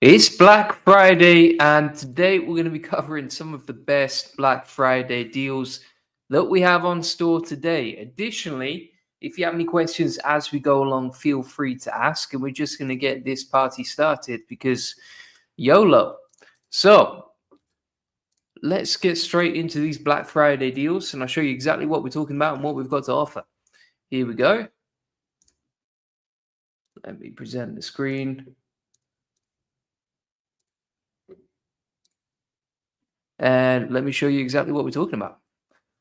It's Black Friday, and today we're going to be covering some of the best Black Friday deals that we have on store today. Additionally, if you have any questions as we go along, feel free to ask, and we're just going to get this party started because YOLO. So let's get straight into these Black Friday deals, and I'll show you exactly what we're talking about and what we've got to offer. Here we go. Let me present the screen. And let me show you exactly what we're talking about.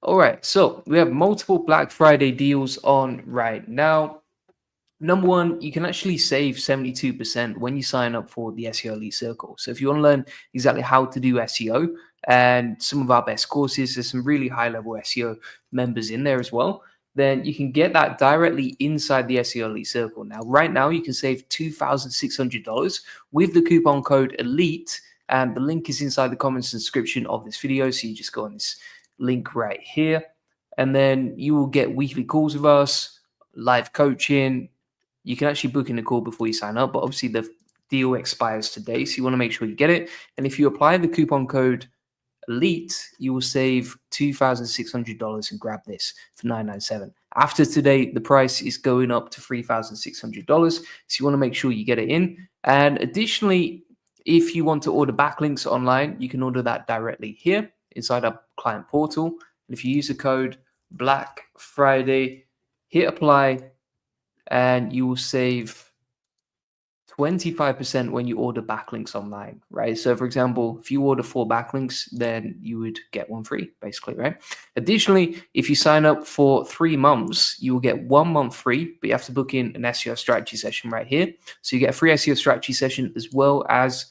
All right, so we have multiple Black Friday deals on right now. Number one, you can actually save 72% when you sign up for the SEO Elite Circle. So if you want to learn exactly how to do SEO and some of our best courses, there's some really high-level SEO members in there as well, then you can get that directly inside the SEO Elite Circle. Now, right now, you can save $2,600 with the coupon code ELITE, and the link is inside the comments and description of this video. So you just go on this link right here, and then you will get weekly calls with us, live coaching. You can actually book in a call before you sign up, but obviously the deal expires today, so you want to make sure you get it. And if you apply the coupon code ELITE, you will save $2,600 and grab this for $997. After today, the price is going up to $3,600, so you want to make sure you get it in. And additionally, if you want to order backlinks online, you can order that directly here inside our client portal. And if you use the code Black Friday, hit apply, and you will save 25% when you order backlinks online, right? So for example, if you order 4 backlinks, then you would get 1 free, basically, right? Additionally, if you sign up for 3 months, you will get 1 month free, but you have to book in an SEO strategy session right here. So you get a free SEO strategy session as well as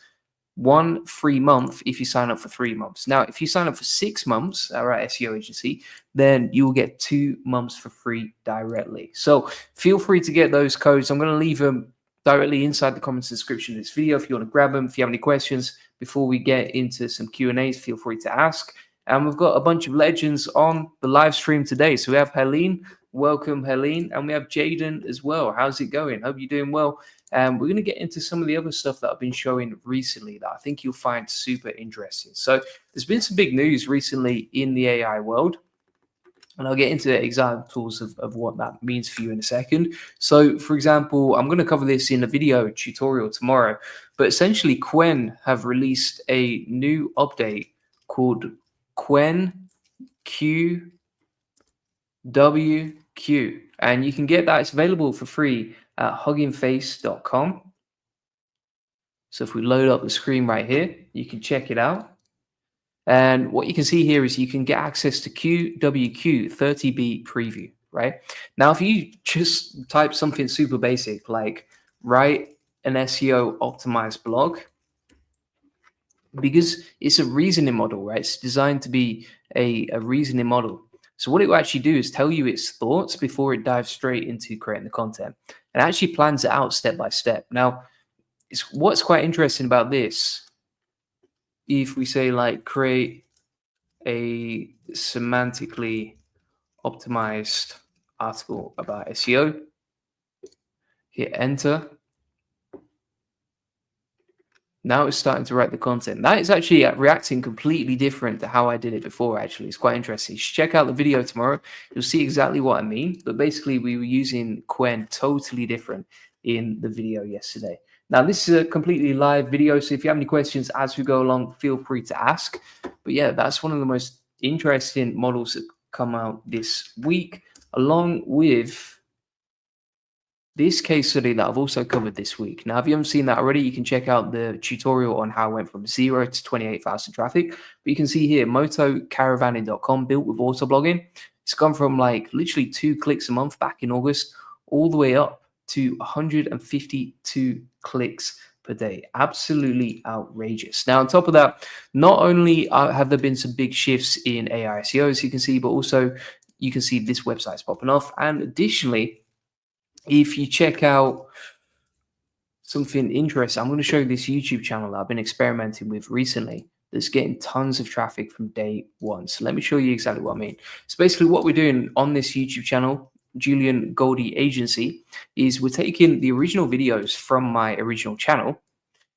1 free month if you sign up for 3 months. Now, if you sign up for 6 months, our SEO agency, then you will get 2 months for free directly. So feel free to get those codes. I'm going to leave them directly inside the comments description of this video if you want to grab them. If you have any questions before we get into some Q&As, feel free to ask. And we've got a bunch of legends on the live stream today. So we have Helene. Welcome, Helene. And we have Jaden as well. How's it going? Hope you're doing well. And we're going to get into some of the other stuff that I've been showing recently that I think you'll find super interesting. So there's been some big news recently in the AI world, and I'll get into examples of what that means for you in a second. So for example, I'm going to cover this in a video tutorial tomorrow, but essentially Qwen have released a new update called Qwen QWQ, and you can get that. It's available for free at huggingface.com. So if we load up the screen right here, you can check it out. And what you can see here is you can get access to QWQ 30B preview, right? Now, if you just type something super basic, like write an SEO optimized blog, because it's a reasoning model, right? It's designed to be a reasoning model. So what it will actually do is tell you its thoughts before it dives straight into creating the content, and actually plans it out step by step. Now, what's quite interesting about this, if we say like create a semantically optimized article about SEO, hit enter. Now it's starting to write the content. That is actually reacting completely different to how I did it before, actually. It's quite interesting. You should check out the video tomorrow. You'll see exactly what I mean. But basically, we were using Qwen totally different in the video yesterday. Now, this is a completely live video, so if you have any questions as we go along, feel free to ask. But yeah, that's one of the most interesting models that come out this week, along with this case study that I've also covered this week. Now, if you haven't seen that already, you can check out the tutorial on how I went from 0 to 28,000 traffic. But you can see here, motocaravanning.com, built with auto blogging. It's gone from like literally 2 clicks a month back in August all the way up to 152 clicks per day. Absolutely outrageous. Now, on top of that, not only have there been some big shifts in AI SEO, as you can see, but also you can see this website's popping off. And additionally, if you check out something interesting, I'm going to show you this YouTube channel that I've been experimenting with recently that's getting tons of traffic from day one. So let me show you exactly what I mean. So basically what we're doing on this YouTube channel, Julian Goldie Agency, is we're taking the original videos from my original channel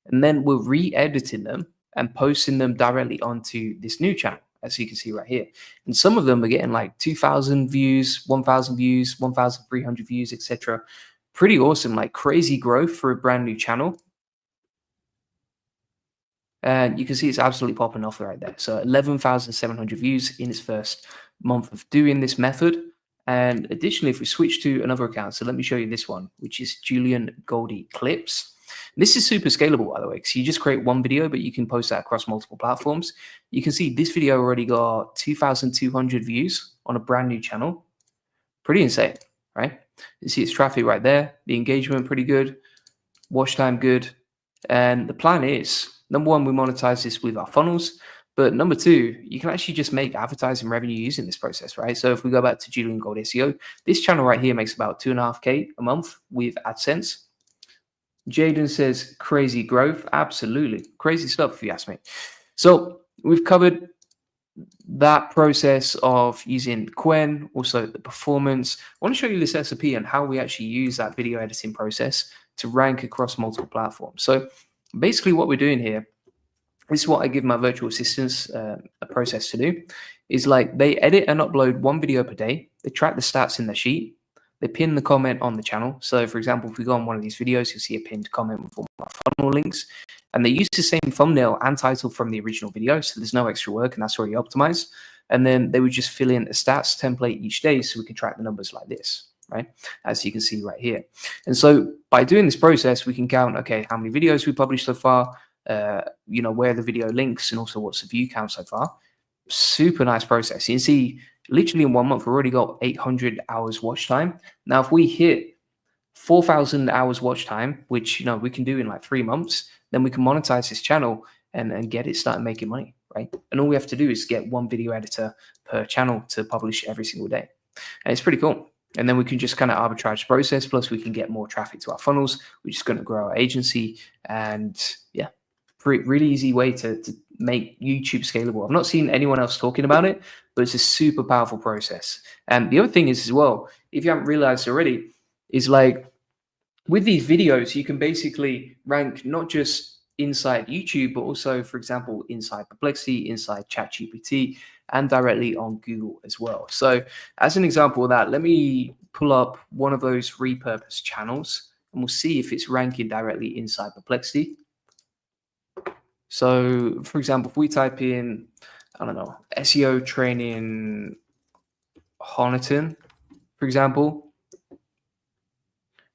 and then we're re-editing them and posting them directly onto this new channel, as you can see right here. And some of them are getting like 2,000 views, 1,000 views, 1,300 views, etc. Pretty awesome, like crazy growth for a brand new channel. And you can see it's absolutely popping off right there. So 11,700 views in its first month of doing this method. And additionally, if we switch to another account, so let me show you this one, which is Julian Goldie Clips. This is super scalable, by the way, because you just create one video, but you can post that across multiple platforms. You can see this video already got 2,200 views on a brand new channel. Pretty insane, right? You see its traffic right there. The engagement pretty good. Watch time good. And the plan is, number one, we monetize this with our funnels. But number two, you can actually just make advertising revenue using this process, right? So if we go back to Julian Gold SEO, this channel right here makes about 2.5K a month with AdSense. Jaden says crazy growth. Absolutely. Crazy stuff, if you ask me. So we've covered that process of using Quen, also the performance. I want to show you this SOP and how we actually use that video editing process to rank across multiple platforms. So basically what we're doing here, this is what I give my virtual assistants a process to do, is like they edit and upload one video per day. They track the stats in their sheet. They pin the comment on the channel. So for example, if we go on one of these videos, you'll see a pinned comment with all my funnel links. And they use the same thumbnail and title from the original video. So there's no extra work and that's already optimized. And then they would just fill in a stats template each day so we can track the numbers like this, right? As you can see right here. And so by doing this process, we can count, okay, how many videos we published so far, where the video links and also what's the view count so far. Super nice process. You can see literally in 1 month, we've already got 800 hours watch time. Now, if we hit 4,000 hours watch time, which, we can do in like 3 months, then we can monetize this channel and get it started making money, right? And all we have to do is get one video editor per channel to publish every single day. And it's pretty cool. And then we can just kind of arbitrage the process. Plus we can get more traffic to our funnels, which is going to grow our agency. And yeah, really easy way to make YouTube scalable. I've not seen anyone else talking about it, but it's a super powerful process. And the other thing is as well, if you haven't realized already, is like with these videos, you can basically rank not just inside YouTube, but also, for example, inside Perplexity, inside ChatGPT, and directly on Google as well. So as an example of that, let me pull up one of those repurposed channels and we'll see if it's ranking directly inside Perplexity. So for example, if we type in, I don't know, SEO training Honiton, for example,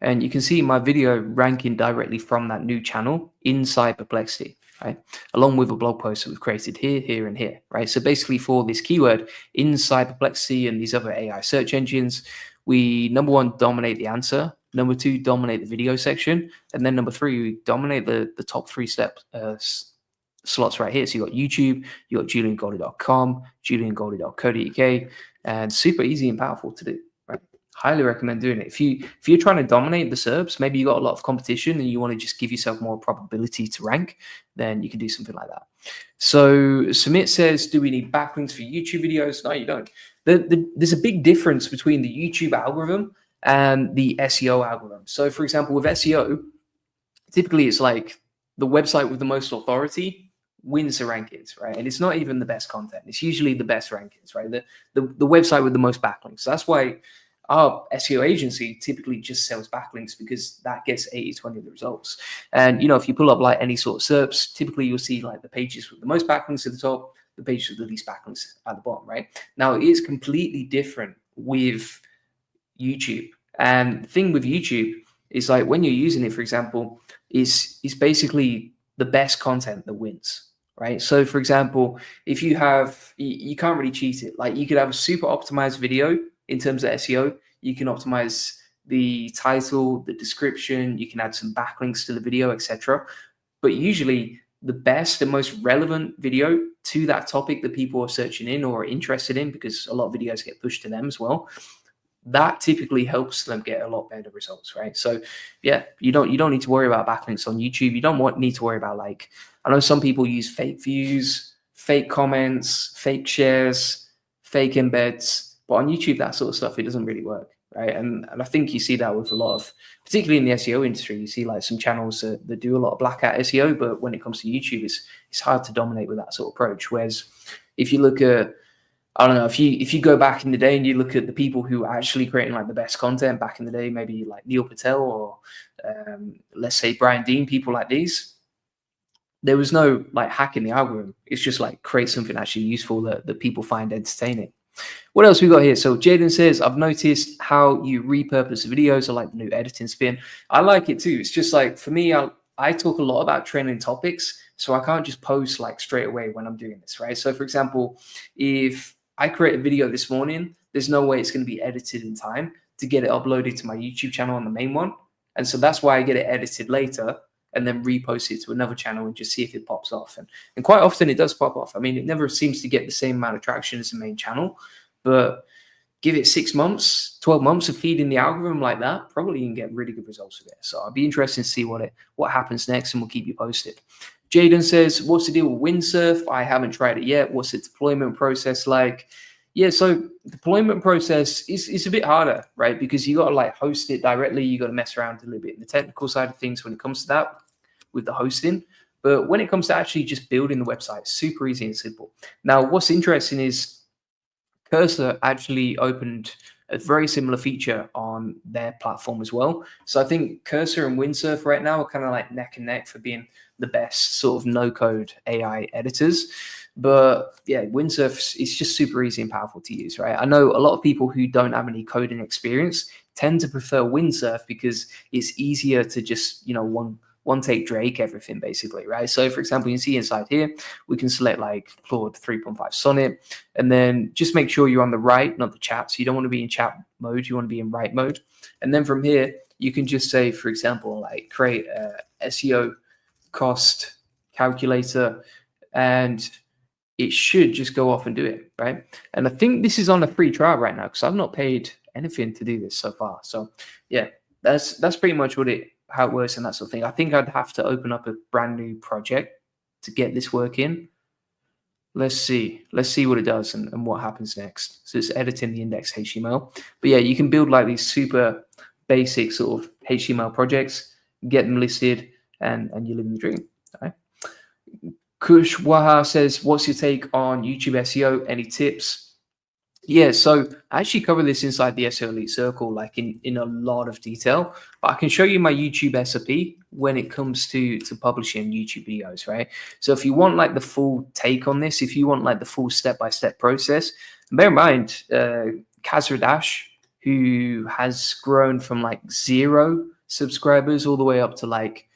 and you can see my video ranking directly from that new channel inside Perplexity, right? Along with a blog post that we've created here, here, and here, right? So basically for this keyword inside Perplexity and these other AI search engines, we, number one, dominate the answer. Number two, dominate the video section. And then number three, we dominate the top 3 slots right here. So you got YouTube, you got juliangoldie.com, juliangoldie.co.uk, and super easy and powerful to do. Highly recommend doing it. If you're trying to dominate the SERPs, maybe you got a lot of competition and you want to just give yourself more probability to rank, then you can do something like that. So Sumit says, do we need backlinks for YouTube videos? No, you don't. There's a big difference between the YouTube algorithm and the SEO algorithm. So for example, with SEO, typically it's like the website with the most authority wins the rankings, right? And it's not even the best content. It's usually the best rankings, right? The website with the most backlinks. So that's why our SEO agency typically just sells backlinks, because that gets 80-20 of the results. And, if you pull up like any sort of SERPs, typically you'll see like the pages with the most backlinks at the top, the pages with the least backlinks at the bottom, right? Now, it is completely different with YouTube. And the thing with YouTube is like when you're using it, for example, is basically the best content that wins, right? So for example, if you have, you can't really cheat it. Like you could have a super optimized video in terms of SEO, you can optimize the title, the description, you can add some backlinks to the video, etc. But usually the best and most relevant video to that topic that people are searching in or are interested in, because a lot of videos get pushed to them as well, that typically helps them get a lot better results, right? So yeah, you don't need to worry about backlinks on YouTube. You don't need to worry about, like, I know some people use fake views, fake comments, fake shares, fake embeds. But on YouTube, that sort of stuff, it doesn't really work. right? And I think you see that with a lot of, particularly in the SEO industry, you see like some channels that do a lot of black hat SEO, but when it comes to YouTube, it's hard to dominate with that sort of approach. Whereas if you look at, I don't know, if you go back in the day and you look at the people who are actually creating like the best content back in the day, maybe like Neil Patel or let's say Brian Dean, people like these, there was no like hacking the algorithm. It's just like create something actually useful that people find entertaining. What else we got here? So Jaden says, I've noticed how you repurpose videos. I like the new editing spin. I like it too. It's just like, for me, I talk a lot about trending topics, so I can't just post like straight away when I'm doing this, right? So for example, if I create a video this morning, there's no way it's going to be edited in time to get it uploaded to my YouTube channel on the main one. And so that's why I get it edited later and then repost it to another channel and just see if it pops off. And quite often it does pop off. I mean, it never seems to get the same amount of traction as the main channel, but give it 6 months, 12 months of feeding the algorithm like that, probably you can get really good results with it. So I'll be interested to see what happens next, and we'll keep you posted. Jaden says, what's the deal with Windsurf? I haven't tried it yet. What's the deployment process like? Yeah, so deployment process is a bit harder, right? Because you got to like host it directly. You got to mess around a little bit in the technical side of things when it comes to that with the hosting. But when it comes to actually just building the website, super easy and simple. Now, what's interesting is Cursor actually opened a very similar feature on their platform as well. So I think Cursor and Windsurf right now are kind of like neck and neck for being the best sort of no-code AI editors. But yeah, Windsurf is just super easy and powerful to use, right? I know a lot of people who don't have any coding experience tend to prefer Windsurf because it's easier to just, one take Drake everything basically, right? So for example, you can see inside here, we can select like Claude 3.5 Sonnet, and then just make sure you're on the right, not the chat. So you don't want to be in chat mode, you want to be in write mode. And then from here, you can just say, for example, like create a SEO cost calculator, and it should just go off and do it, right? And I think this is on a free trial right now because I've not paid anything to do this so far. So yeah, that's pretty much how it works and that sort of thing. I think I'd have to open up a brand new project to get this working. Let's see what it does and what happens next. So it's editing the index HTML. But yeah, you can build like these super basic sort of HTML projects, get them listed, and you're living the dream. All right. Kushwaha says, what's your take on YouTube SEO? Any tips? Yeah, so I actually cover this inside the SEO Elite Circle, like in a lot of detail. But I can show you my YouTube SOP when it comes to publishing YouTube videos, right? So if you want like the full take on this, if you want like the full step-by-step process, bear in mind, Kazra Dash, who has grown from like 0 subscribers all the way up to like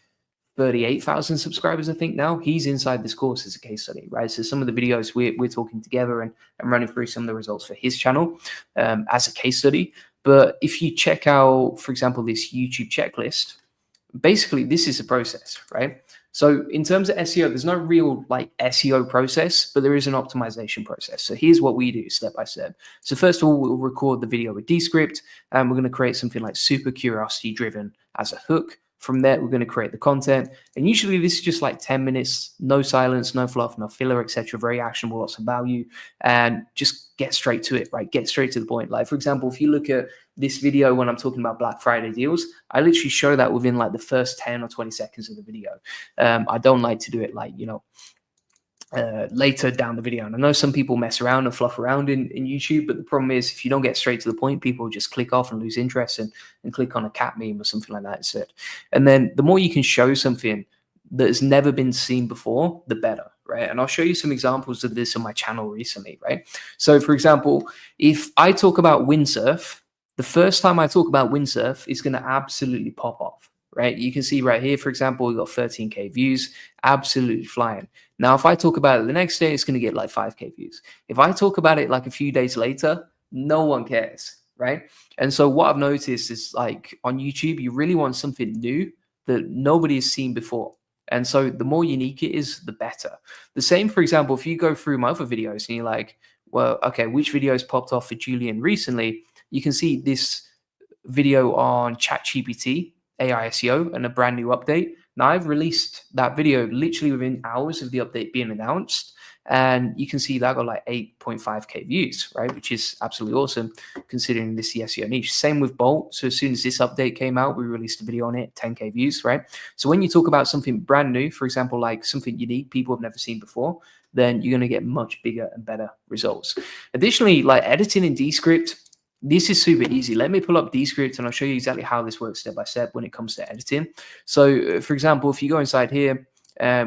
38,000 subscribers, I think now. He's inside this course as a case study, right? So some of the videos we're talking together and running through some of the results for his channel as a case study. But if you check out, for example, this YouTube checklist, basically this is a process, right? So in terms of SEO, there's no real like SEO process, but there is an optimization process. So here's what we do step by step. So first of all, we'll record the video with Descript, and we're going to create something like super curiosity driven as a hook. From there, we're going to create the content. And usually this is just like 10 minutes, no silence, no fluff, no filler, etc. Very actionable, lots of value, and just get straight to it, right? Get straight to the point. Like, for example, if you look at this video when I'm talking about Black Friday deals, I literally show that within like the first 10 or 20 seconds of the video. I don't like to do it like, later down the video. And I know some people mess around and fluff around in YouTube, but the problem is if you don't get straight to the point, people just click off and lose interest and click on a cat meme or something like that instead. And then the more you can show something that has never been seen before, the better, right? And I'll show you some examples of this on my channel recently, right? So for example, if I talk about windsurf, the first time I talk about windsurf is going to absolutely pop off, right? You can see right here, for example, we got 13K views, absolutely flying. Now, if I talk about it the next day, it's going to get like 5K views. If I talk about it like a few days later, no one cares, right? And so what I've noticed is like on YouTube, you really want something new that nobody has seen before. And so the more unique it is, the better. The same, for example, if you go through my other videos and you're like, well, okay, which videos popped off for Julian recently? You can see this video on ChatGPT, AI SEO, and a brand new update. Now, I've released that video literally within hours of the update being announced, and you can see that got like 8.5k views, right? Which is absolutely awesome considering this SEO niche. Same with Bolt. So as soon as this update came out, we released a video on it, 10k views, right? So when you talk about something brand new, for example, like something unique people have never seen before, then you're going to get much bigger and better results. Additionally, like editing in Descript, this is super easy. Let me pull up Descript and I'll show you exactly how this works step by step when it comes to editing. So for example, if you go inside here,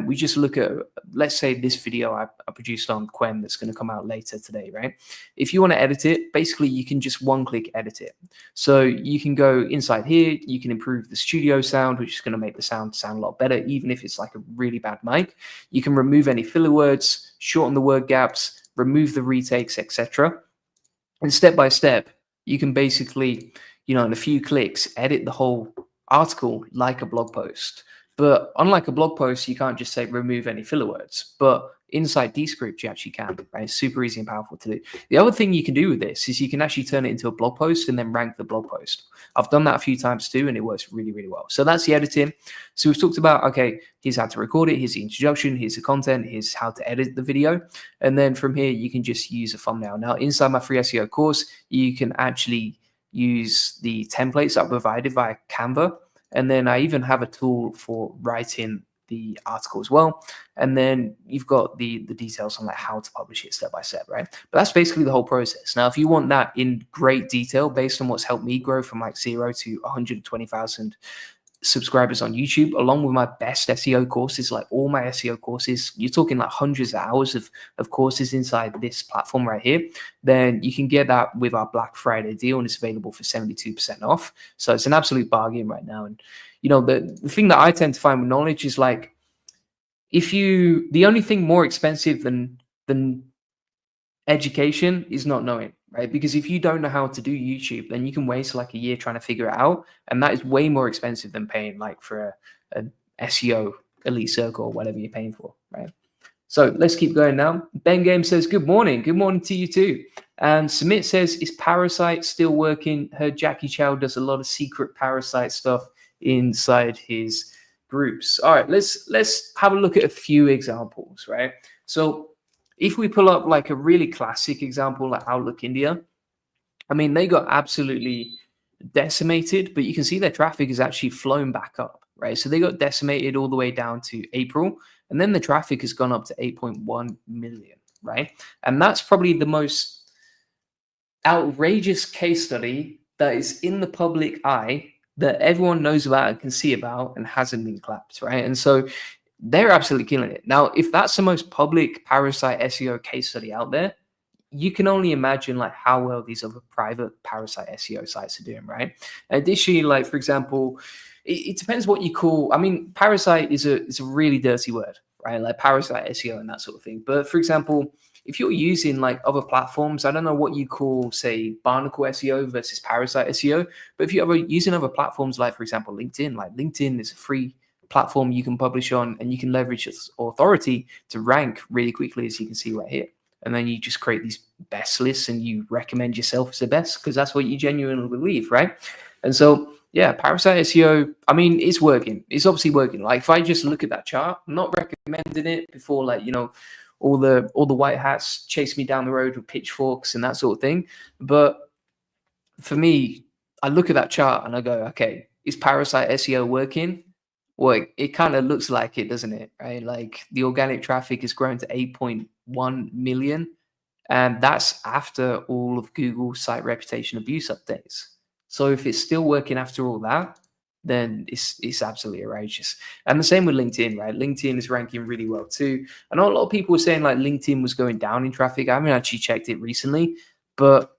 we just look at, let's say this video I produced on Quen that's going to come out later today, right? If you want to edit it, basically you can just one-click edit it. So you can go inside here, you can improve the studio sound, which is going to make the sound a lot better, even if it's like a really bad mic. You can remove any filler words, shorten the word gaps, remove the retakes, etc. And step by step, you can basically, in a few clicks, edit the whole article like a blog post. But unlike a blog post, you can't just say remove any filler words. But inside Descript, you actually can, right? It's super easy and powerful to do. The other thing you can do with this is you can actually turn it into a blog post and then rank the blog post. I've done that a few times too, and it works really, really well. So that's the editing. So we've talked about, okay, here's how to record it, here's the introduction, here's the content, here's how to edit the video. And then from here, you can just use a thumbnail. Now, inside my free SEO course, you can actually use the templates that are provided via Canva. And then I even have a tool for writing the article as well. And then you've got the details on like how to publish it step by step, right? But that's basically the whole process. Now, if you want that in great detail based on what's helped me grow from like 0 to 120,000 subscribers on YouTube, along with my best SEO courses, like all my SEO courses, you're talking like hundreds of hours of courses inside this platform right here, then you can get that with our Black Friday deal, and it's available for 72% off. So it's an absolute bargain right now. And the thing that I tend to find with knowledge is like, the only thing more expensive than education is not knowing, right? Because if you don't know how to do YouTube, then you can waste like a year trying to figure it out, and that is way more expensive than paying like for a SEO elite circle or whatever you're paying for, right? So let's keep going now. Ben Game says, good morning to you too. And Sumit says, is Parasite still working? Heard Jackie Chow does a lot of secret Parasite stuff inside his groups. All right, let's have a look at a few examples, right? So if we pull up like a really classic example like Outlook India, I mean, they got absolutely decimated, but you can see their traffic has actually flown back up, right? So they got decimated all the way down to April, and then the traffic has gone up to 8.1 million, right? And that's probably the most outrageous case study that is in the public eye that everyone knows about and can see about and hasn't been clapped, right? And so they're absolutely killing it. Now, if that's the most public Parasite SEO case study out there, you can only imagine like how well these other private Parasite SEO sites are doing, right? Additionally, like for example, it depends what you call. I mean, Parasite is a really dirty word, right? Like Parasite SEO and that sort of thing. But for example, if you're using like other platforms, I don't know what you call, say, Barnacle SEO versus Parasite SEO, but if you're using other platforms, like for example, LinkedIn is a free platform you can publish on, and you can leverage its authority to rank really quickly, as you can see right here. And then you just create these best lists and you recommend yourself as the best because that's what you genuinely believe, right? And so, yeah, Parasite SEO, I mean, it's working. It's obviously working. Like if I just look at that chart, I'm not recommending it before like, all the white hats chase me down the road with pitchforks and that sort of thing. But for me, I look at that chart and I go, okay, is Parasite SEO working? Well, it kind of looks like it, doesn't it? Right? Like the organic traffic has grown to 8.1 million. And that's after all of Google's site reputation abuse updates. So if it's still working after all that, then it's absolutely outrageous. And the same with LinkedIn, right? LinkedIn is ranking really well too. I know a lot of people were saying like LinkedIn was going down in traffic. I haven't actually checked it recently, but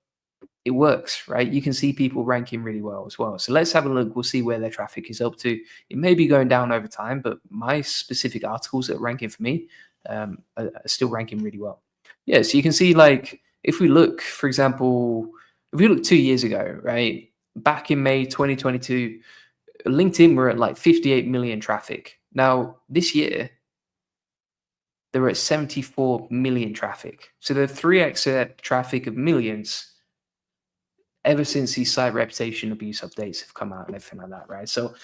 it works, right? You can see people ranking really well as well. So let's have a look. We'll see where their traffic is up to. It may be going down over time, but my specific articles that are ranking for me are still ranking really well. Yeah, so you can see like if we look, for example, if we look 2 years ago, right? Back in May 2022, LinkedIn were at like 58 million traffic. Now this year, they were at 74 million traffic. So they're 3x traffic of millions ever since these site reputation abuse updates have come out and everything like that, right? So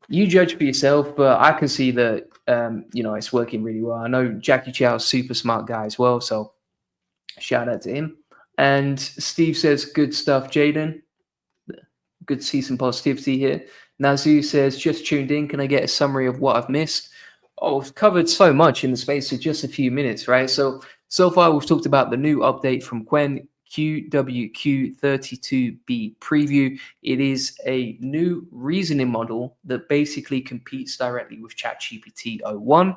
You judge for yourself, but I can see that it's working really well. I know Jackie Chow's super smart guy as well, so shout out to him. And Steve says, good stuff, Jaden. Good to see some positivity here. Nazu says, just tuned in. Can I get a summary of what I've missed? Oh, we've covered so much in the space of just a few minutes, right? So far, we've talked about the new update from Quen, QWQ32B preview. It is a new reasoning model that basically competes directly with ChatGPT o1.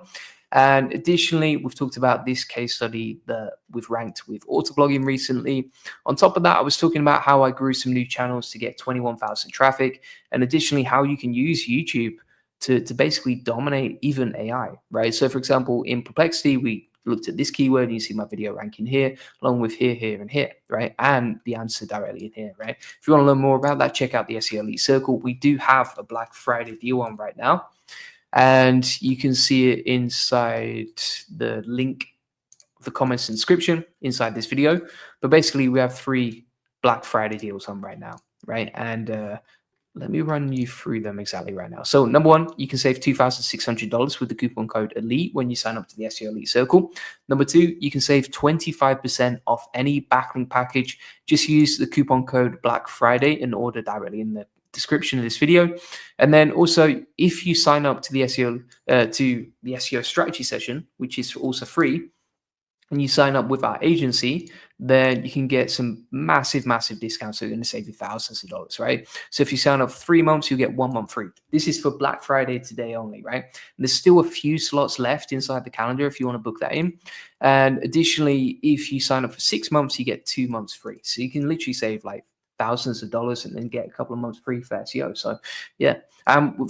And additionally, we've talked about this case study that we've ranked with autoblogging recently. On top of that, I was talking about how I grew some new channels to get 21,000 traffic, and additionally, how you can use YouTube to basically dominate even AI, right? So, for example, in Perplexity, we looked at this keyword, and you see my video ranking here, along with here, here, and here, right? And the answer directly in here, right? If you want to learn more about that, check out the SEO Elite Circle. We do have a Black Friday deal on right now, and you can see it inside the link, the comments and description inside this video. But basically, we have 3 Black Friday deals on right now, right? And let me run you through them exactly right now. So number 1, you can save $2,600 with the coupon code ELITE when you sign up to the SEO Elite Circle. Number 2, you can save 25% off any backlink package. Just use the coupon code Black Friday and order directly in the description of this video. And then also, if you sign up to the SEO strategy session, which is also free, and you sign up with our agency, then you can get some massive discounts. So you're going to save you thousands of dollars, right? So if you sign up 3 months, you get 1 month free. This is for Black Friday today only, right? And there's still a few slots left inside the calendar if you want to book that in. And additionally, if you sign up for 6 months, you get 2 months free. So you can literally save like thousands of dollars and then get a couple of months free for SEO. So yeah.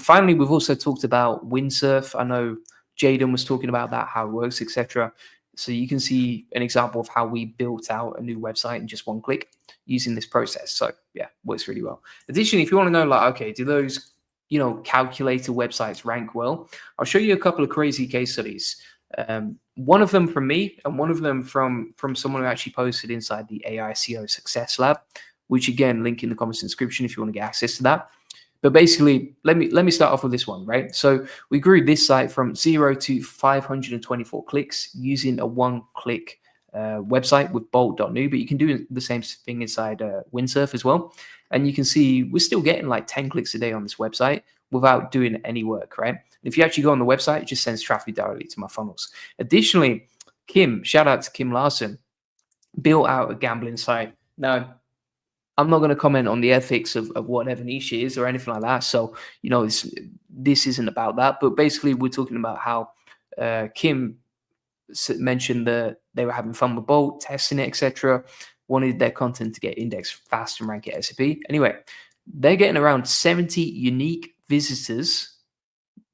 Finally, we've also talked about Windsurf. I know Jaden was talking about that, how it works, etc. So you can see an example of how we built out a new website in just 1 click using this process. So yeah, works really well. Additionally, if you want to know, like, okay, do those, calculator websites rank well? I'll show you a couple of crazy case studies. One of them from me and one of them from someone who actually posted inside the AI SEO Success Lab, which again, link in the comments and description if you want to get access to that. But basically, let me start off with this one, right? So we grew this site from 0 to 524 clicks using a 1-click website with bolt.new, but you can do the same thing inside Windsurf as well. And you can see we're still getting like 10 clicks a day on this website without doing any work, right? And if you actually go on the website, it just sends traffic directly to my funnels. Additionally, Kim, shout out to Kim Larson, built out a gambling site. Now, I'm not going to comment on the ethics of whatever niche is or anything like that. So, this isn't about that. But basically, we're talking about how Kim mentioned that they were having fun with Bolt, testing it, etc. Wanted their content to get indexed fast and rank at SEP. Anyway, they're getting around 70 unique visitors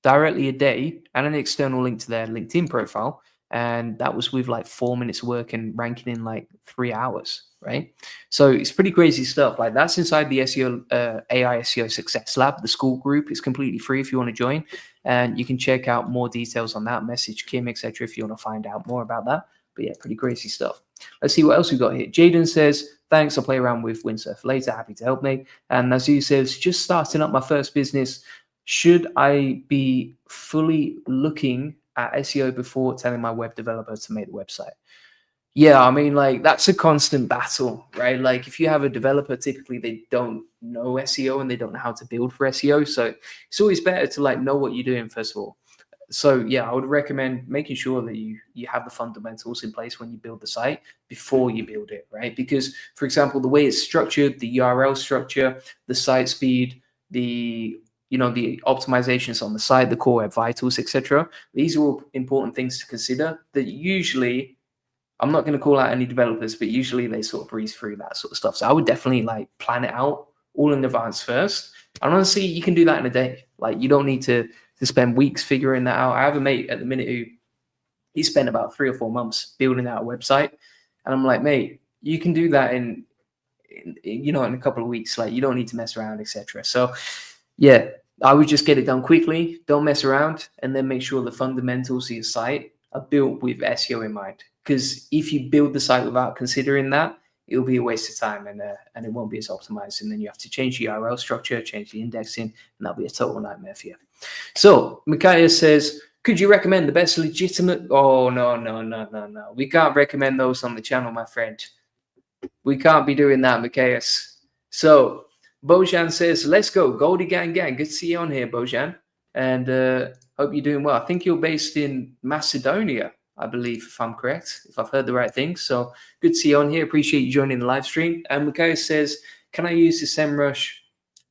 directly a day and an external link to their LinkedIn profile. And that was with like 4 minutes work and ranking in like 3 hours, right? So it's pretty crazy stuff. Like that's inside the AI SEO Success Lab, the school group. It's completely free if you want to join, and you can check out more details on that. Message Kim, etc. if you want to find out more about that. But yeah, pretty crazy stuff. Let's see what else we got here. Jaden says, thanks, I'll play around with Windsurf later. Happy to help, mate. And Nazu says, just starting up my first business. Should I be fully looking at SEO before telling my web developer to make the website? Yeah, I mean, like that's a constant battle, right? Like if you have a developer, typically they don't know SEO and they don't know how to build for SEO. So it's always better to like know what you're doing first of all. So yeah, I would recommend making sure that you have the fundamentals in place when you build the site before you build it, right? Because for example, the way it's structured, the URL structure, the site speed, the the optimizations on the site, the core web vitals, etc. These are all important things to consider that usually, I'm not going to call out any developers, but usually they sort of breeze through that sort of stuff. So I would definitely like plan it out all in advance first. And honestly, you can do that in a day. Like you don't need to spend weeks figuring that out. I have a mate at the minute who he spent about 3 or 4 months building out a website. And I'm like, mate, you can do that in a couple of weeks. Like you don't need to mess around, etc. So yeah, I would just get it done quickly. Don't mess around, and then make sure the fundamentals of your site are built with SEO in mind. Because if you build the site without considering that, it'll be a waste of time and it won't be as optimized. And then you have to change the URL structure, change the indexing, and that'll be a total nightmare for you. So Micaiah says, could you recommend the best legitimate? Oh, no. We can't recommend those on the channel, my friend. We can't be doing that, Micaiah. So Bojan says, let's go. Goldie Gang. Good to see you on here, Bojan. And hope you're doing well. I think you're based in Macedonia, I believe, if I'm correct, if I've heard the right thing. So good to see you on here. Appreciate you joining the live stream. And Micaiah says, can I use the SEMrush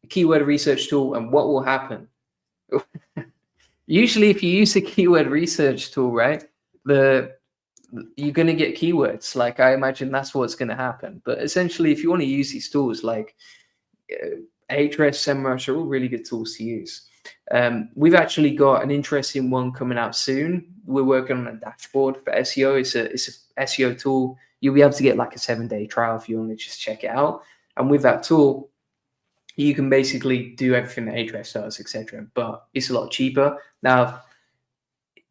keyword research tool and what will happen? Usually, if you use the keyword research tool, right, you're going to get keywords. Like, I imagine that's what's going to happen. But essentially, if you want to use these tools, like Ahrefs, SEMrush are all really good tools to use. We've actually got an interesting one coming out soon. We're working on a dashboard for SEO. It's a SEO tool. You'll be able to get like a 7-day trial if you want to just check it out. And with that tool, you can basically do everything that Ahrefs does, etc. But it's a lot cheaper. Now,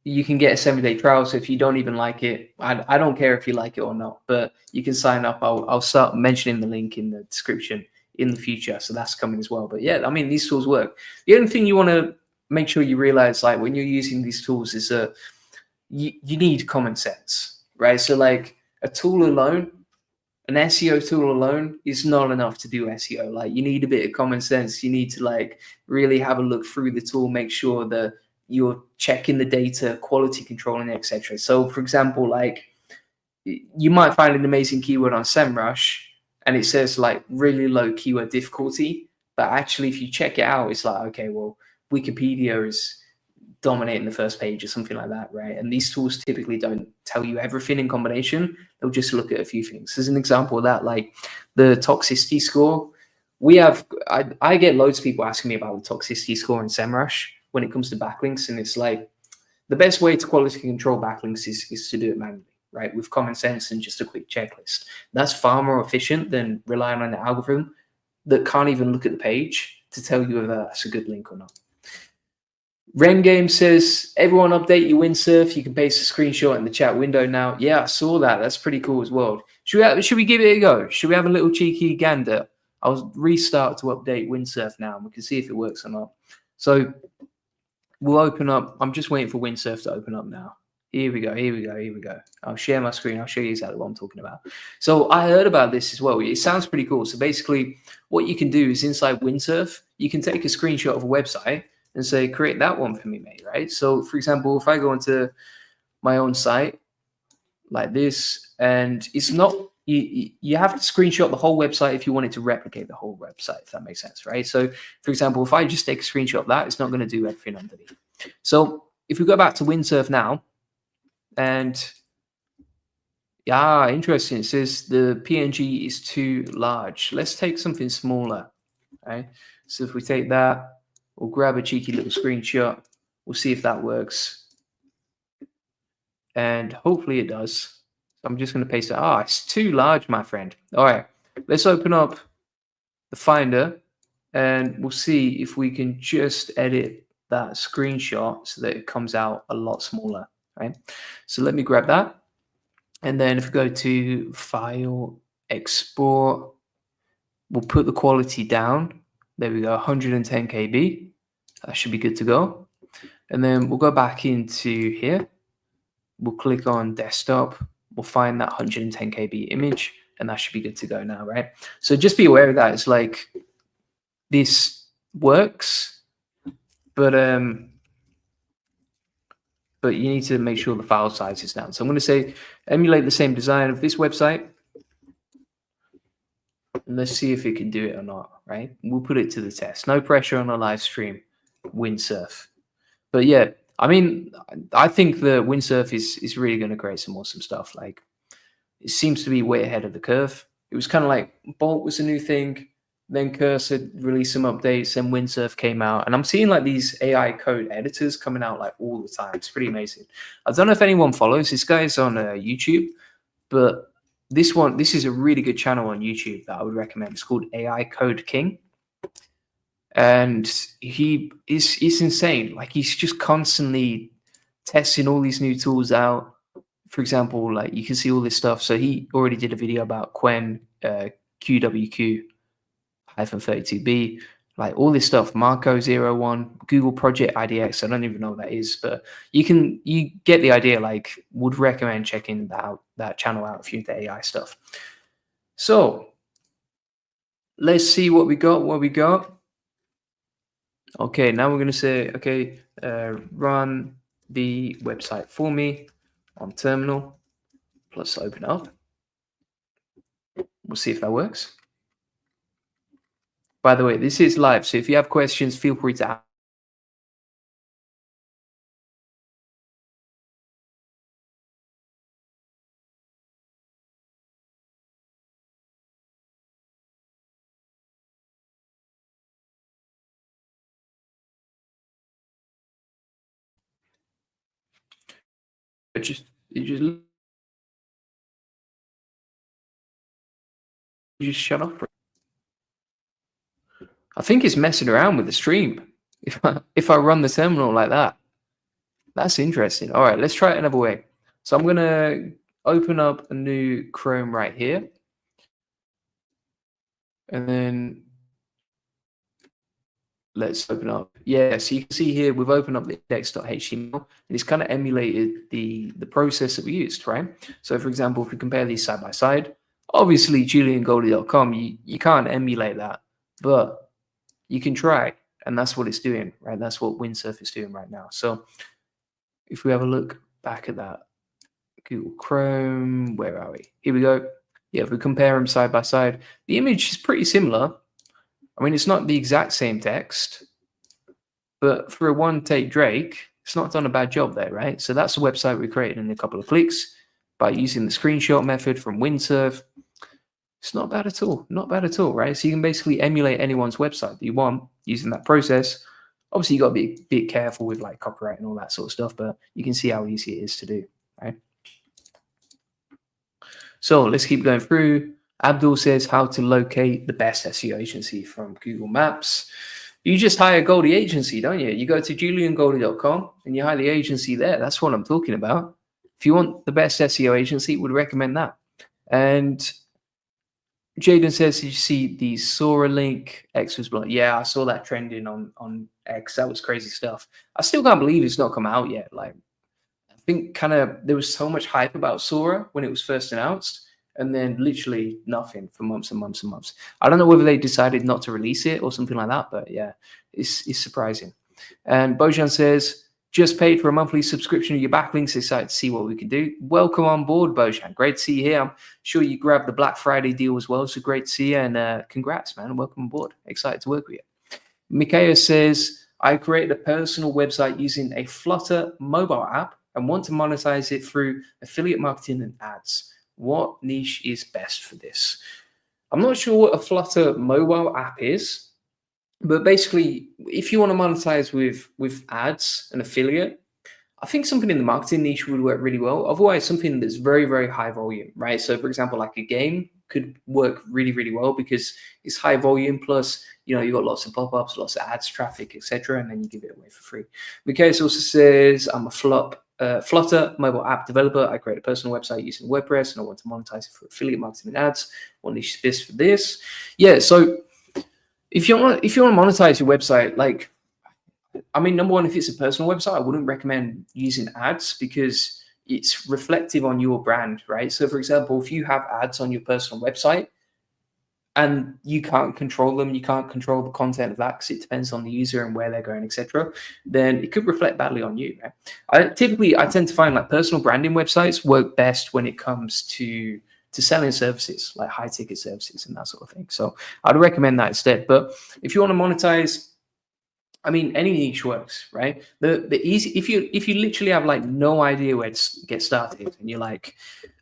you can get a 7-day trial. So if you don't even like it, I don't care if you like it or not, but you can sign up. I'll start mentioning the link in the description in the future. So that's coming as well. But yeah, I mean, these tools work. The only thing you want to make sure you realize, like when you're using these tools, is you need common sense, right? So like a tool alone, an SEO tool alone is not enough to do SEO. Like you need a bit of common sense. You need to like really have a look through the tool, make sure that you're checking the data, quality controlling, etc. So for example, like you might find an amazing keyword on SEMrush and it says like really low keyword difficulty, but actually if you check it out, it's like, okay, well, Wikipedia is dominating the first page or something like that, right? And these tools typically don't tell you everything in combination. They'll just look at a few things. There's an example of that, like the toxicity score. I get loads of people asking me about the toxicity score in SEMrush when it comes to backlinks, and it's like the best way to quality control backlinks is to do it manually, right? With common sense and just a quick checklist. That's far more efficient than relying on an algorithm that can't even look at the page to tell you whether that's a good link or not. Ren Game says, everyone update your windsurf. You can paste a screenshot in the chat window now. Yeah, I saw that. That's pretty cool as well. Should we give it a go? Should we have a little cheeky gander? I'll restart to update windsurf now, and we can see if it works or not. So we'll open up. I'm just waiting for windsurf to open up now. Here we go. I'll share my screen. I'll show you exactly what I'm talking about. So I heard about this as well. It sounds pretty cool. So basically what you can do is inside windsurf, you can take a screenshot of a website and say, create that one for me, mate, right? So for example, if I go into my own site like this, and it's not, you have to screenshot the whole website if you want it to replicate the whole website, if that makes sense, right? So for example, if I just take a screenshot of that, it's not going to do everything underneath. So if we go back to windsurf now, and yeah, interesting. It says the PNG is too large. Let's take something smaller, right? So if we take that, we'll grab a cheeky little screenshot. We'll see if that works. And hopefully it does. I'm just going to paste it. Ah, it's too large, my friend. All right, let's open up the Finder and we'll see if we can just edit that screenshot so that it comes out a lot smaller, right? So let me grab that. And then if we go to File, Export, we'll put the quality down. There we go, 110 KB. That should be good to go. And then we'll go back into here. We'll click on Desktop. We'll find that 110 KB image, and that should be good to go now, right? So just be aware of that. It's like this works, but you need to make sure the file size is down. So I'm going to say emulate the same design of this website. And let's see if it can do it or not, right? We'll put it to the test. No pressure on a live stream, windsurf. But yeah, I mean, I think the windsurf is really going to create some awesome stuff. Like, it seems to be way ahead of the curve. It was kind of like Bolt was a new thing, then Cursor released some updates, and windsurf came out. And I'm seeing like these AI code editors coming out like all the time. It's pretty amazing. I don't know if anyone follows this guy's on YouTube, but this is a really good channel on YouTube that I would recommend. It's called AI Code King. And he's insane. Like, he's just constantly testing all these new tools out. For example, like you can see all this stuff. So he already did a video about Qwen QWQ-32B. like all this stuff, Marco01, Google Project IDX. I don't even know what that is, but you get the idea. Like, would recommend checking that channel out if you're into AI stuff. So let's see what we got. Okay, now we're going to say, okay, run the website for me on terminal, plus open up. We'll see if that works. By the way, this is live, so if you have questions, feel free to ask. You just shut off. I think it's messing around with the stream. If I run the terminal like that, that's interesting. All right, let's try it another way. So I'm gonna open up a new Chrome right here, and then let's open up. Yeah, so you can see here we've opened up the index.html, and it's kind of emulated the process that we used, right? So for example, if we compare these side by side, obviously juliangoldie.com, you can't emulate that, but you can try, and that's what it's doing, right? That's what Windsurf is doing right now. So if we have a look back at that Google Chrome, where are we? Here we go. Yeah, if we compare them side by side, the image is pretty similar. I mean, it's not the exact same text, but for a one-take Drake, it's not done a bad job there, right? So that's a website we created in a couple of clicks by using the screenshot method from Windsurf. It's not bad at all. Not bad at all, right? So you can basically emulate anyone's website that you want using that process. Obviously, you got to be a bit careful with like copyright and all that sort of stuff, but you can see how easy it is to do, right? So let's keep going through. Abdul says how to locate the best SEO agency from Google Maps. You just hire Goldie Agency, don't you? You go to juliangoldie.com and you hire the agency there. That's what I'm talking about. If you want the best SEO agency, would recommend that. And Jaden says, did you see the Sora link? X was blocked. Yeah, I saw that trending on X. That was crazy stuff. I still can't believe it's not come out yet. Like, I think kind of there was so much hype about Sora when it was first announced, and then literally nothing for months and months and months. I don't know whether they decided not to release it or something like that, but yeah, it's surprising. And Bojan says, just paid for a monthly subscription to your backlinks. Excited to see what we can do. Welcome on board, Bojan. Great to see you here. I'm sure you grabbed the Black Friday deal as well, so great to see you, and congrats, man. Welcome on board. Excited to work with you. Mikhail says, I created a personal website using a Flutter mobile app and want to monetize it through affiliate marketing and ads. What niche is best for this? I'm not sure what a Flutter mobile app is, but basically, if you want to monetize with ads and affiliate, I think something in the marketing niche would work really well. Otherwise, something that's very, very high volume, right? So, for example, like a game could work really, really well because it's high volume. Plus, you know, you got lots of pop-ups, lots of ads, traffic, etc., and then you give it away for free. Mikhail also says, I'm a Flutter mobile app developer. I create a personal website using WordPress, and I want to monetize it for affiliate marketing and ads. What niche is best for this? Yeah, so if you want to monetize your website, like, I mean, number one, if it's a personal website, I wouldn't recommend using ads because it's reflective on your brand, right? So, for example, if you have ads on your personal website and you can't control them, you can't control the content of that because it depends on the user and where they're going, etc., then it could reflect badly on you. Right? I tend to find like personal branding websites work best when it comes to selling services, like high ticket services and that sort of thing. So I'd recommend that instead. But if you want to monetize, I mean, any niche works, right? The easy, if you literally have like no idea where to get started and you're like,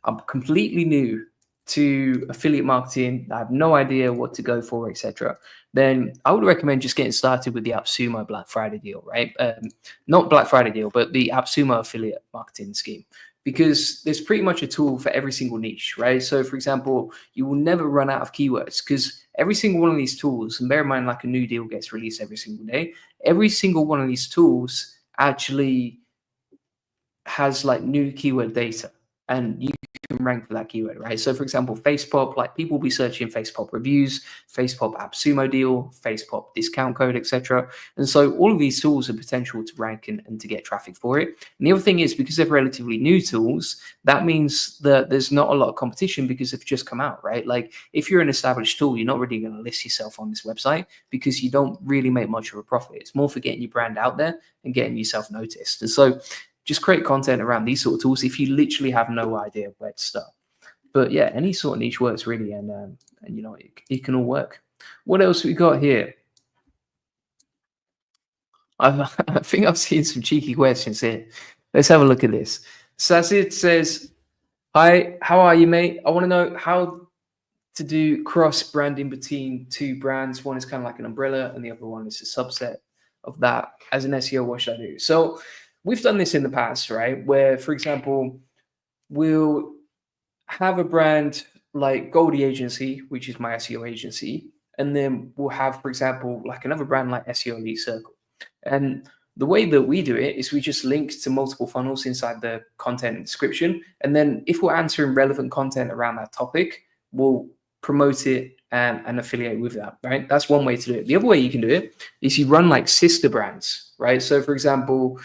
I'm completely new to affiliate marketing, I have no idea what to go for, etc., then I would recommend just getting started with the AppSumo Black Friday deal, right? Not Black Friday deal, but the AppSumo affiliate marketing scheme, because there's pretty much a tool for every single niche, right? So, for example, you will never run out of keywords because every single one of these tools, and bear in mind, like a new deal gets released every single day, every single one of these tools actually has like new keyword data, and you can rank for that keyword, right? So for example, FacePop, like people will be searching FacePop reviews, FacePop AppSumo deal, FacePop discount code, etc. And so all of these tools are potential to rank and to get traffic for it. And the other thing is, because they're relatively new tools, that means that there's not a lot of competition because they've just come out, right? Like if you're an established tool, you're not really going to list yourself on this website because you don't really make much of a profit. It's more for getting your brand out there and getting yourself noticed. And so just create content around these sort of tools if you literally have no idea where to start. But yeah, any sort of niche works really, and you know, it can all work. What else we got here? I think I've seen some cheeky questions here. Let's have a look at this. Sazid says, "Hi, how are you, mate? I want to know how to do cross branding between two brands. One is kind of like an umbrella, and the other one is a subset of that. As an SEO, what should I do?" So we've done this in the past, right? Where, for example, we'll have a brand like Goldie Agency, which is my SEO agency, and then we'll have, for example, like another brand like SEO Elite Circle. And the way that we do it is we just link to multiple funnels inside the content and description. And then if we're answering relevant content around that topic, we'll promote it and affiliate with that, right? That's one way to do it. The other way you can do it is you run like sister brands, right? So for example,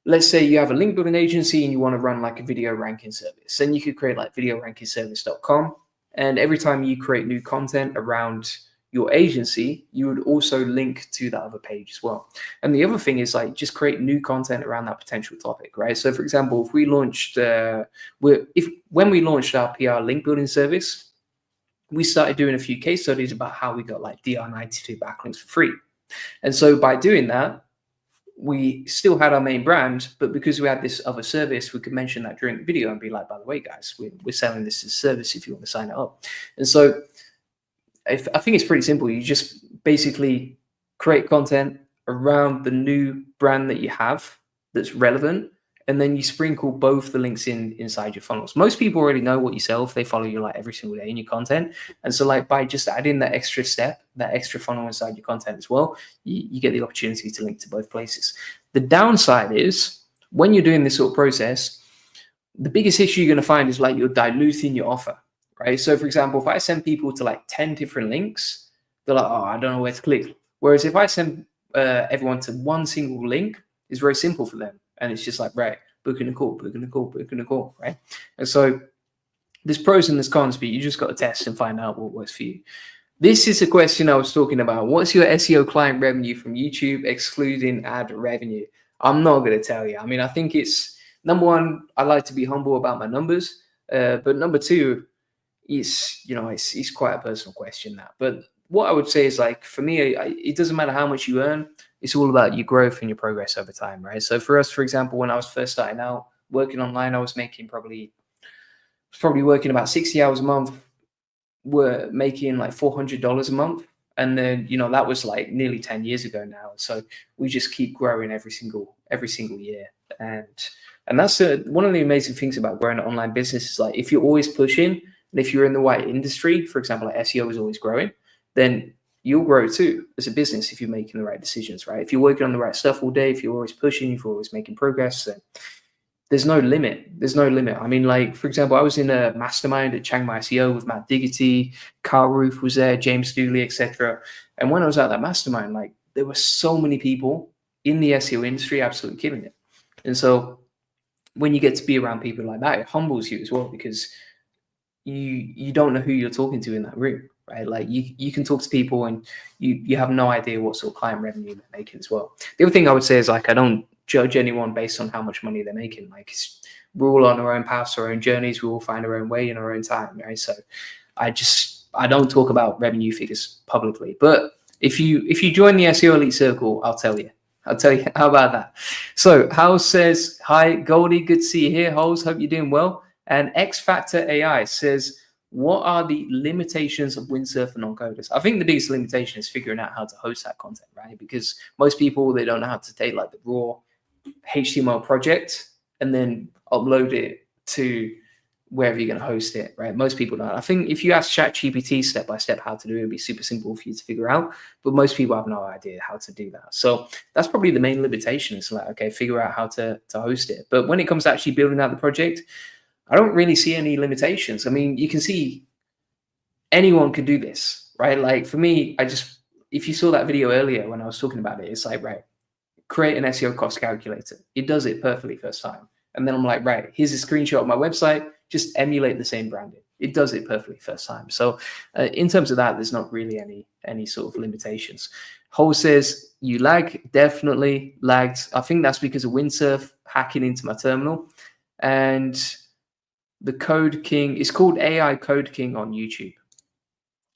let's say you have a link building agency and you want to run like a video ranking service. Then you could create like videorankingservice.com. And every time you create new content around your agency, you would also link to that other page as well. And the other thing is like just create new content around that potential topic, right? So for example, if we launched, when we launched our PR link building service, we started doing a few case studies about how we got like DR92 backlinks for free. And so by doing that, we still had our main brand, but because we had this other service, we could mention that during the video and be like, by the way, guys, we're selling this as a service if you want to sign it up. And so I think it's pretty simple. You just basically create content around the new brand that you have that's relevant, and then you sprinkle both the links inside your funnels. Most people already know what you sell if they follow you like every single day in your content. And so like by just adding that extra step, that extra funnel inside your content as well, you get the opportunity to link to both places. The downside is when you're doing this sort of process, the biggest issue you're going to find is like you're diluting your offer, right? So for example, if I send people to like 10 different links, they're like, oh, I don't know where to click. Whereas if I send everyone to one single link, it's very simple for them. And it's just like, right, booking a call, right? And so there's pros and there's cons, but you just got to test and find out what works for you. This is a question I was talking about. What's your SEO client revenue from YouTube, excluding ad revenue? I'm not going to tell you. I mean, I think it's, number one, I like to be humble about my numbers. But number two, it's quite a personal question, that. But what I would say is, like, for me, it doesn't matter how much you earn. It's all about your growth and your progress over time, right? So for us, for example, when I was first starting out working online, I was making probably working about 60 hours a month. We're making like $400 a month. And then, that was like nearly 10 years ago now. So we just keep growing every single year. And that's one of the amazing things about growing an online business is, like, if you're always pushing and if you're in the right industry, for example, like SEO is always growing, then you'll grow too as a business if you're making the right decisions, right? If you're working on the right stuff all day, if you're always pushing, if you're always making progress, then there's no limit. There's no limit. I mean, like, for example, I was in a mastermind at Chiang Mai SEO with Matt Diggity, Carl Roof was there, James Dooley, etc. And when I was at that mastermind, like, there were so many people in the SEO industry absolutely killing it. And so when you get to be around people like that, it humbles you as well, because you don't know who you're talking to in that room, right? Like you can talk to people and you have no idea what sort of client revenue they're making as well. The other thing I would say is, like, I don't judge anyone based on how much money they're making. Like, we're all on our own paths, our own journeys. We all find our own way in our own time, right? So I don't talk about revenue figures publicly. But if you join the SEO Elite Circle, I'll tell you. How about that? So House says, hi, Goldie, good to see you here. Holes, hope you're doing well. And X Factor AI says, what are the limitations of windsurfer non-coders? I think the biggest limitation is figuring out how to host that content, right? Because most people, they don't know how to take like the raw HTML project and then upload it to wherever you're going to host it, right? Most people don't. I think if you ask ChatGPT step by step how to do it, it'd be super simple for you to figure out. But most people have no idea how to do that. So that's probably the main limitation. It's like, okay, figure out how to host it. But when it comes to actually building out the project, I don't really see any limitations. I mean, you can see anyone could do this, right? Like for me, if you saw that video earlier when I was talking about it, it's like, right, create an SEO cost calculator. It does it perfectly first time. And then I'm like, right, here's a screenshot of my website. Just emulate the same branding. It does it perfectly first time. So in terms of that, there's not really any sort of limitations. Hole says, you lag, definitely lagged. I think that's because of Windsurf hacking into my terminal. And the Code King is called AI Code King on YouTube.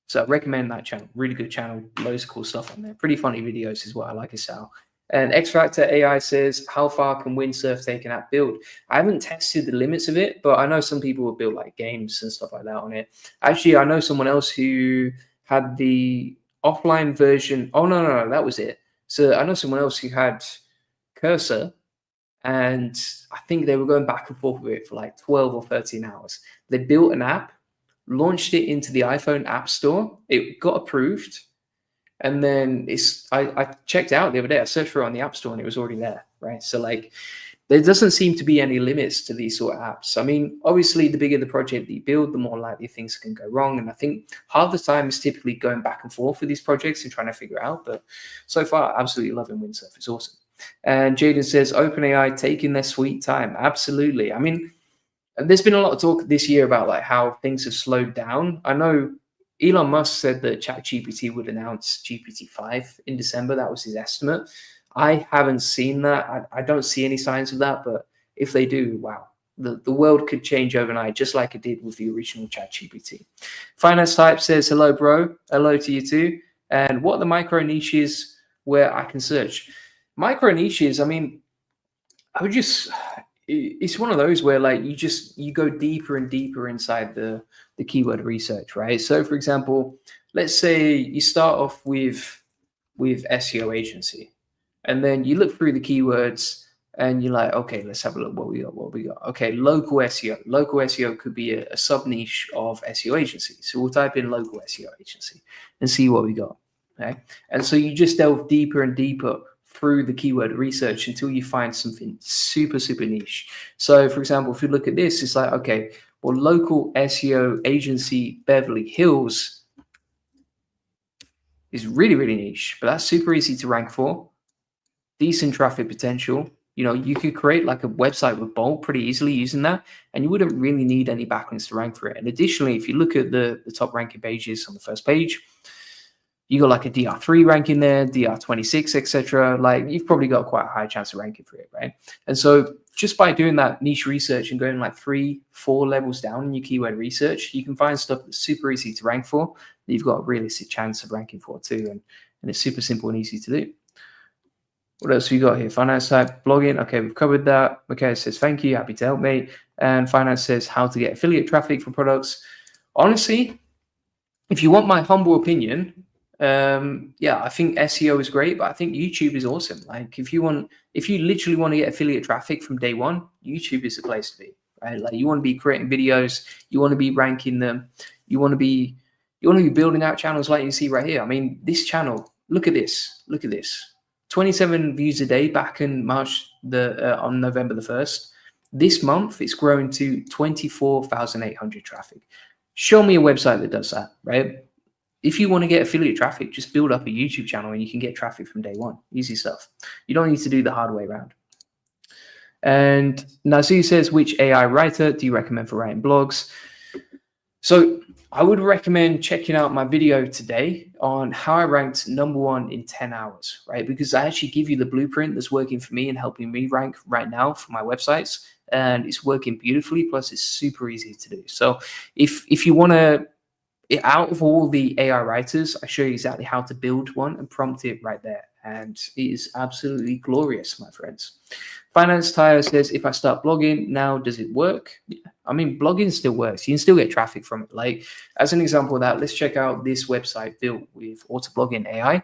So I recommend that channel. Really good channel. Loads of cool stuff on there. Pretty funny videos as well. I like his style. And X Factor AI says, how far can Windsurf take an app build? I haven't tested the limits of it, but I know some people will build like games and stuff like that on it. Actually, I know someone else who had the offline version. Oh, no, that was it. So I know someone else who had Cursor, and I think they were going back and forth with it for like 12 or 13 hours. They built an app, launched it into the iPhone App Store. It got approved. And then I checked out the other day. I searched for it on the App Store and it was already there, right? So like, there doesn't seem to be any limits to these sort of apps. I mean, obviously, the bigger the project that you build, the more likely things can go wrong. And I think half the time is typically going back and forth with these projects and trying to figure out. But so far, absolutely loving Windsurf. It's awesome. And Jaden says, OpenAI taking their sweet time. Absolutely. I mean, there's been a lot of talk this year about like how things have slowed down. I know Elon Musk said that ChatGPT would announce GPT-5 in December. That was his estimate. I haven't seen that. I don't see any signs of that. But if they do, wow, the world could change overnight, just like it did with the original ChatGPT. Finance Type says, hello, bro. Hello to you too. And what are the micro niches where I can search? Micro niches, I mean, it's one of those where like you go deeper and deeper inside the keyword research, right? So for example, let's say you start off with SEO agency, and then you look through the keywords and you're like, okay, let's have a look what we got. Okay, local SEO. Local SEO could be a sub niche of SEO agency. So we'll type in local SEO agency and see what we got. Okay. And so you just delve deeper and deeper through the keyword research until you find something super, super niche. So for example, if you look at this, it's like, okay, well, local SEO agency Beverly Hills is really, really niche, but that's super easy to rank for. Decent traffic potential. You know, you could create like a website with bulk pretty easily using that, and you wouldn't really need any backlinks to rank for it. And additionally, if you look at the top ranking pages on the first page, you got like a DR3 ranking there, DR26, etc. Like you've probably got quite a high chance of ranking for it, right? And so just by doing that niche research and going like 3-4 levels down in your keyword research, you can find stuff that's super easy to rank for, that you've got a realistic chance of ranking for too. And it's super simple and easy to do. What else have we got here? Finance Type, blogging. Okay, we've covered that. Okay, says, thank you, happy to help me. And Finance says, how to get affiliate traffic from products. Honestly, if you want my humble opinion, yeah, I think SEO is great, but I think YouTube is awesome. Like if you literally want to get affiliate traffic from day one, YouTube is the place to be, right? Like you want to be creating videos, you want to be ranking them, you want to be building out channels like you see right here. I mean, this channel, look at this. 27 views a day back in March, on November the 1st. This month, it's grown to 24,800 traffic. Show me a website that does that, right? If you want to get affiliate traffic, just build up a YouTube channel and you can get traffic from day one. Easy stuff. You don't need to do the hard way around. And Nazu says, which AI writer do you recommend for writing blogs? So I would recommend checking out my video today on how I ranked #1 in 10 hours, right? Because I actually give you the blueprint that's working for me and helping me rank right now for my websites. And it's working beautifully. Plus, it's super easy to do. So if you want to, out of all the AI writers, I show you exactly how to build one and prompt it right there. And it is absolutely glorious, my friends. Finance Tire says, if I start blogging now, does it work? Yeah. I mean, blogging still works. You can still get traffic from it. Like, as an example of that, let's check out this website built with Autoblogging AI.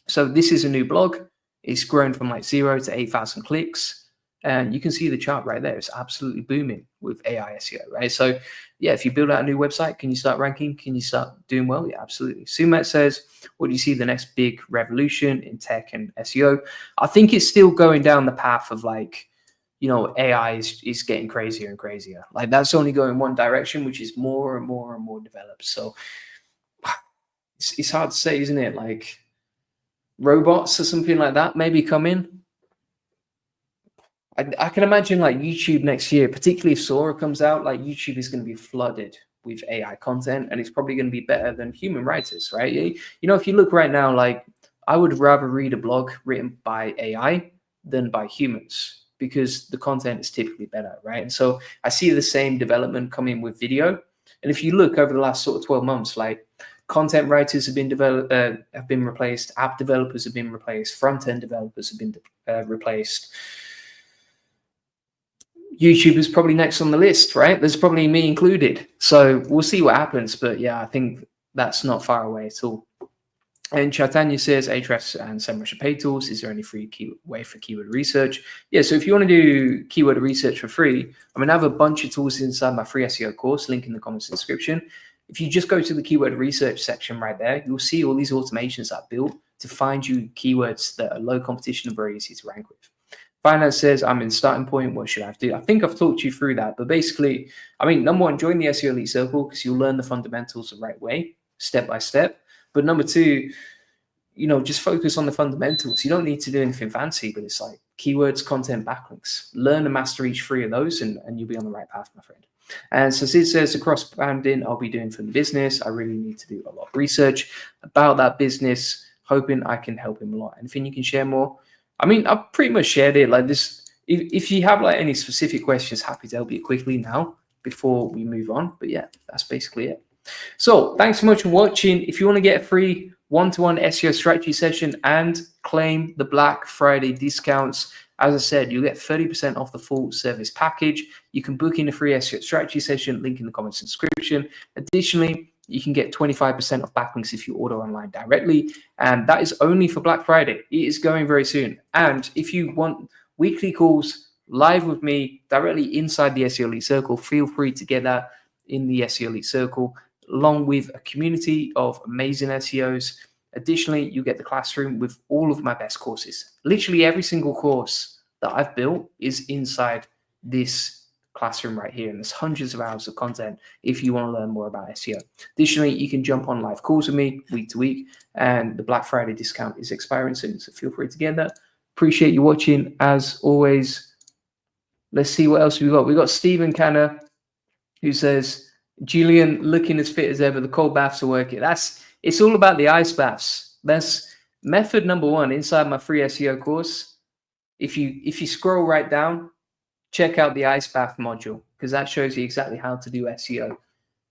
So this is a new blog. It's grown from like 0 to 8,000 clicks. And you can see the chart right there. It's absolutely booming with AI SEO, right? So yeah, if you build out a new website, can you start ranking? Can you start doing well? Yeah, absolutely. Sumat says, what do you see the next big revolution in tech and SEO? I think it's still going down the path of like, AI is getting crazier and crazier. Like that's only going one direction, which is more and more and more developed. So it's hard to say, isn't it? Like robots or something like that maybe come in. I can imagine like YouTube next year, particularly if Sora comes out, like YouTube is going to be flooded with AI content, and it's probably going to be better than human writers, right? If you look right now, like I would rather read a blog written by AI than by humans because the content is typically better, right? And so I see the same development coming with video. And if you look over the last sort of 12 months, like content writers have been replaced, app developers have been replaced, front-end developers have been replaced. YouTube is probably next on the list, right? There's probably me included. So we'll see what happens. But yeah, I think that's not far away at all. And Chaitanya says, Ahrefs and SEMrush are paid tools. Is there any free way for keyword research? Yeah, so if you want to do keyword research for free, I have a bunch of tools inside my free SEO course, link in the comments description. If you just go to the keyword research section right there, you'll see all these automations I've built to find you keywords that are low competition and very easy to rank with. Finance says, I'm in starting point. What should I do? I think I've talked you through that. But basically, number one, join the SEO Elite Circle because you'll learn the fundamentals the right way, step by step. But number two, just focus on the fundamentals. You don't need to do anything fancy, but it's like keywords, content, backlinks. Learn and master each three of those and you'll be on the right path, my friend. And so Sid says, the cross-branding I'll be doing for the business. I really need to do a lot of research about that business, hoping I can help him a lot. Anything you can share more? I've pretty much shared it like this. If you have like any specific questions, happy to help you quickly now before we move on. But yeah, that's basically it. So thanks so much for watching. If you want to get a free one-to-one SEO strategy session and claim the Black Friday discounts, as I said, you'll get 30% off the full service package. You can book in a free SEO strategy session, link in the comments description. Additionally, you can get 25% off backlinks if you order online directly. And that is only for Black Friday. It is going very soon. And if you want weekly calls live with me directly inside the SEO Elite Circle, feel free to get that in the SEO Elite Circle, along with a community of amazing SEOs. Additionally, you get the classroom with all of my best courses. Literally every single course that I've built is inside this classroom right here, and there's hundreds of hours of content if you want to learn more about SEO. Additionally, you can jump on live calls with me week to week, and the Black Friday discount is expiring soon, so feel free to get that. Appreciate you watching as always. Let's see what else we got. We got Stephen Canner who says, Julian looking as fit as ever, the cold baths are working. It's all about the ice baths. That's method number one inside my free SEO course. If you scroll right down, check out the ice bath module because that shows you exactly how to do SEO.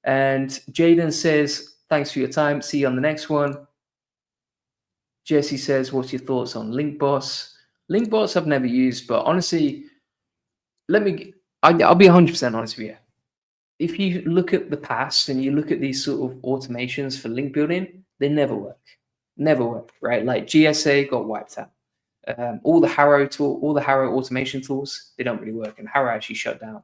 And Jaden says, thanks for your time. See you on the next one. Jesse says, what's your thoughts on LinkBoss? LinkBoss I've never used, but honestly, I'll be 100% honest with you. If you look at the past and you look at these sort of automations for link building, they never work, right? Like GSA got wiped out. All the Harrow automation tools, they don't really work, and Harrow actually shut down.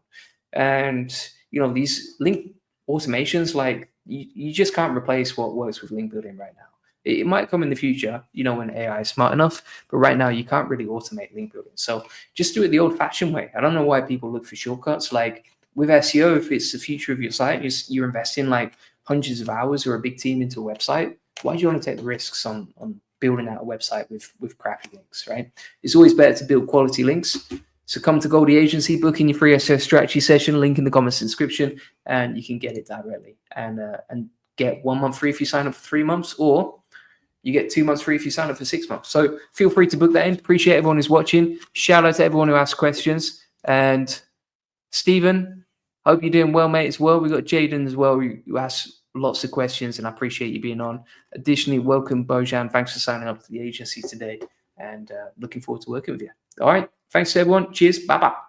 And these link automations, like you just can't replace what works with link building right now. It might come in the future, when AI is smart enough, but right now you can't really automate link building. So just do it the old-fashioned way. I don't know why people look for shortcuts. Like with SEO, if it's the future of your site, you're investing like hundreds of hours or a big team into a website, why do you want to take the risks on building out a website with crappy links, right? It's always better to build quality links. So come to Goldie Agency, book in your free SEO strategy session, link in the comments description, and you can get it directly and get 1 month free if you sign up for 3 months, or you get 2 months free if you sign up for 6 months. So feel free to book that in. Appreciate everyone who's watching. Shout out to everyone who asked questions. And Stephen, hope you're doing well, mate, as well. We've got Jaden as well, who asked lots of questions, and I appreciate you being on. Additionally, welcome, Bojan. Thanks for signing up to the agency today, and looking forward to working with you. All right. Thanks to everyone. Cheers. Bye-bye.